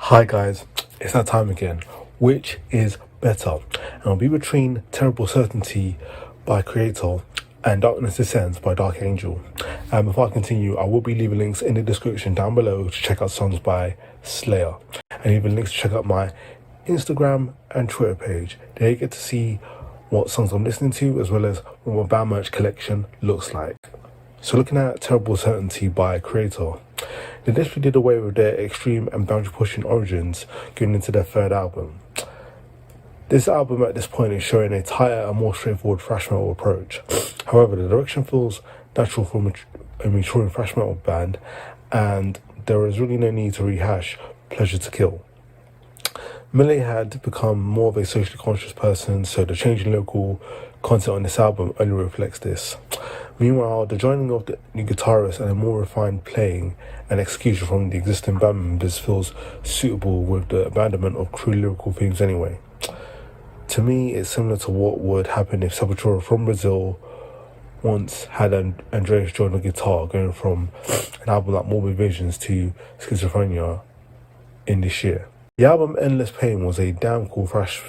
Hi guys, it's that time again. Which is better? And I'll be between Terrible Certainty by KREATOR and Darkness Descends by Dark Angel. And before I continue, I will be leaving links in the description down below to check out songs by Slayer. And even links to check out my Instagram and Twitter page. There you get to see what songs I'm listening to as well as what my band merch collection looks like. So looking at Terrible Certainty by KREATOR, they definitely did away with their extreme and boundary-pushing origins going into their third album. This album at this point is showing a tighter and more straightforward thrash metal approach. However, the direction feels natural for a maturing thrash metal band, and there is really no need to rehash Pleasure to Kill. Millie had become more of a socially conscious person, so the change in local content on this album only reflects this. Meanwhile, the joining of the new guitarist and a more refined playing and execution from the existing band members feels suitable with the abandonment of crude lyrical themes anyway. To me, it's similar to what would happen if Sepultura from Brazil once had Andreas join the guitar, going from an album like Morbid Visions to Schizophrenia in this year. The album Endless Pain was a damn cool thrash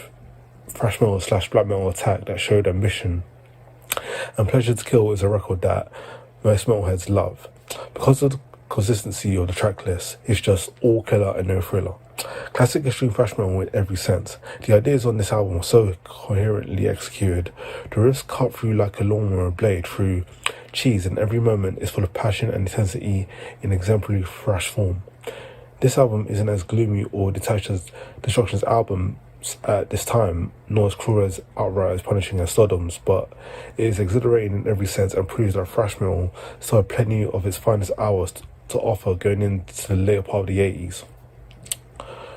metal / black metal attack that showed ambition, and Pleasure to Kill is a record that most metalheads love. Because of the consistency of the track list, it's just all killer and no thriller. Classic extreme thrash metal in every sense. The ideas on this album are so coherently executed. The riffs cut through like a lawnmower blade through cheese, and every moment is full of passion and intensity in exemplary thrash form. This album isn't as gloomy or detached as Destruction's album at this time, nor as cruel as outright as punishing as Sodom's, but it is exhilarating in every sense and proves that thrash metal still had plenty of its finest hours to offer going into the later part of the 80s.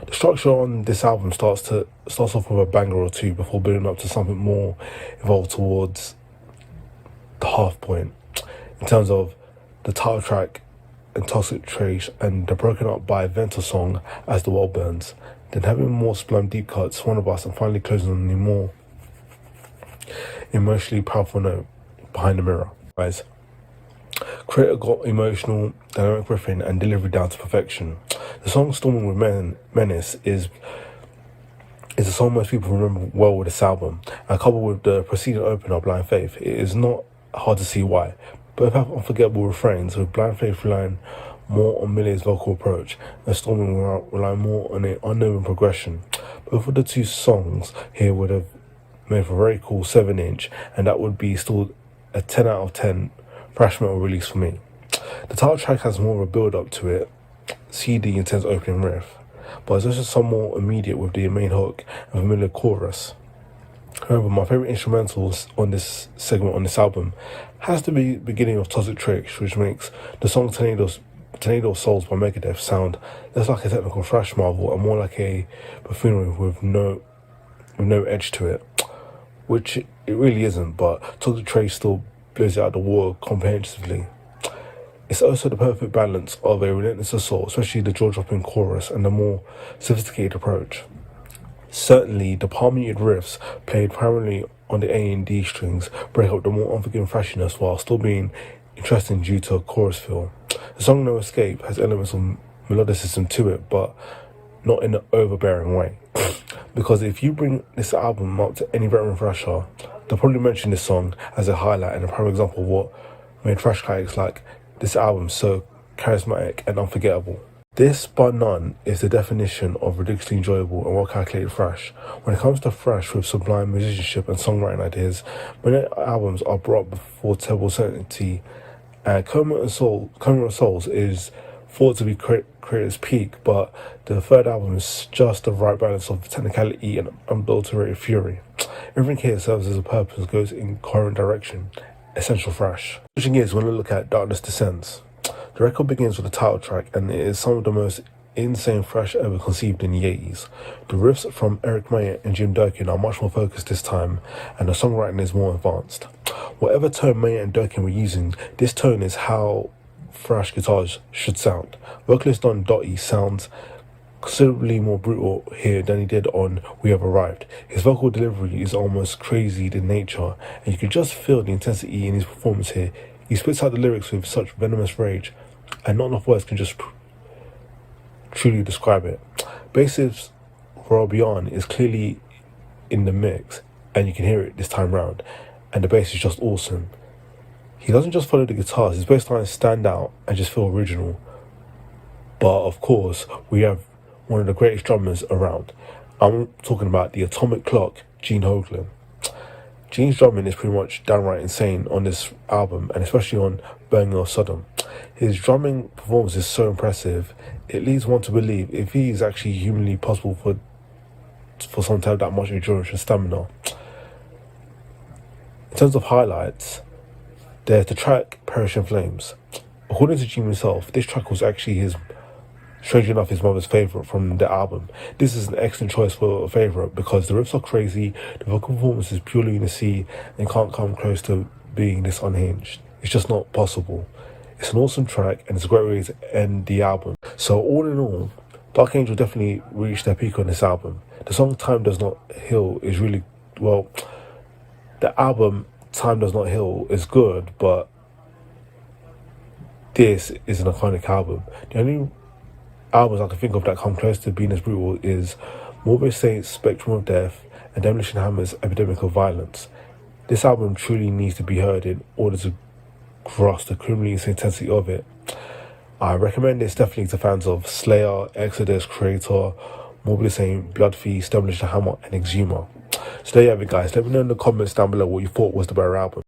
The structure on this album starts off with a banger or two before building up to something more evolved towards the half point, in terms of the title track and Toxic Trace and the broken up by Venter song As the World Burns, then having more sublime deep cuts, one of us, and finally closing on a more emotionally powerful note, Behind the Mirror. Guys, KREATOR got emotional, dynamic riffing and delivery down to perfection. The song Storming with Menace is a song most people remember well with this album, and coupled with the preceding opener, Blind Faith, it is not hard to see why. Both have unforgettable refrains, with Blind Faith relying more on Millie's vocal approach and Storming relying more on an unknown progression. Both of the two songs here would have made for a very cool 7-inch, and that would be still a 10 out of 10 thrash metal release for me. The title track has more of a build up to it, see the intense opening riff, but it's also some more immediate with the main hook and familiar chorus. However, my favourite instrumentals on this segment on this album has to be the beginning of Toxic Trace, which makes the song Tornado Souls by Megadeth sound less like a technical thrash marvel and more like a buffoonery with no edge to it, which it really isn't, but Toxic Trace still blows it out of the water comprehensively. It's also the perfect balance of a relentless assault, especially the jaw-dropping chorus and the more sophisticated approach. Certainly, the palm-muted riffs, played primarily on the A and D strings, break up the more unforgiving thrashiness while still being interesting due to a chorus feel. The song No Escape has elements of melodicism to it, but not in an overbearing way. Because if you bring this album up to any veteran thrasher, they'll probably mention this song as a highlight and a prime example of what made thrash classics like this album so charismatic and unforgettable. This, bar none, is the definition of ridiculously enjoyable and well-calculated thrash. When it comes to thrash with sublime musicianship and songwriting ideas, many albums are brought before Terrible Certainty, and Coma of Souls is thought to be KREATOR's peak, but the third album is just the right balance of technicality and unadulterated fury. Everything here serves as a purpose, goes in coherent direction, essential thrash. Switching gears, we're going to look at Darkness Descends. The record begins with the title track, and it is some of the most insane thrash ever conceived in the 80s. The riffs from Eric Mayer and Jim Durkin are much more focused this time, and the songwriting is more advanced. Whatever tone Mayer and Durkin were using, this tone is how thrash guitars should sound. Vocalist Don Dottie sounds considerably more brutal here than he did on We Have Arrived. His vocal delivery is almost crazy in nature, and you can just feel the intensity in his performance here. He spits out the lyrics with such venomous rage, and not enough words can just truly describe it. Bassist Robian is clearly in the mix, and you can hear it this time round, and the bass is just awesome. He doesn't just follow the guitars, his bass lines stand out and just feel original. But of course, we have one of the greatest drummers around. I'm talking about the atomic clock, Gene Hoglan. Gene's drumming is pretty much downright insane on this album, and especially on Burning of Sodom. His drumming performance is so impressive, it leads one to believe if he is actually humanly possible for someone to have that much endurance and stamina. In terms of highlights, there's the track Perish in Flames. According to Gene himself, this track was actually strangely enough, his mother's favourite from the album. This is an excellent choice for a favourite because the riffs are crazy, the vocal performance is purely in the sea, and can't come close to being this unhinged. It's just not possible. It's an awesome track, and it's a great way to end the album. So all in all, Dark Angel definitely reached their peak on this album. The song Time Does Not Heal is really, well, the album Time Does Not Heal is good, but this is an iconic album. The only albums I can think of that come close to being as brutal is Morbid Saints' Spectrum of Death and Demolition Hammer's Epidemic of Violence. This album truly needs to be heard in order to grasp the criminally intensity of it. I recommend this definitely to fans of Slayer, Exodus, Creator, Morbid Saint, Blood Feast, Demolition Hammer, and Exhumer. So there you have it, guys. Let me know in the comments down below what you thought was the better album.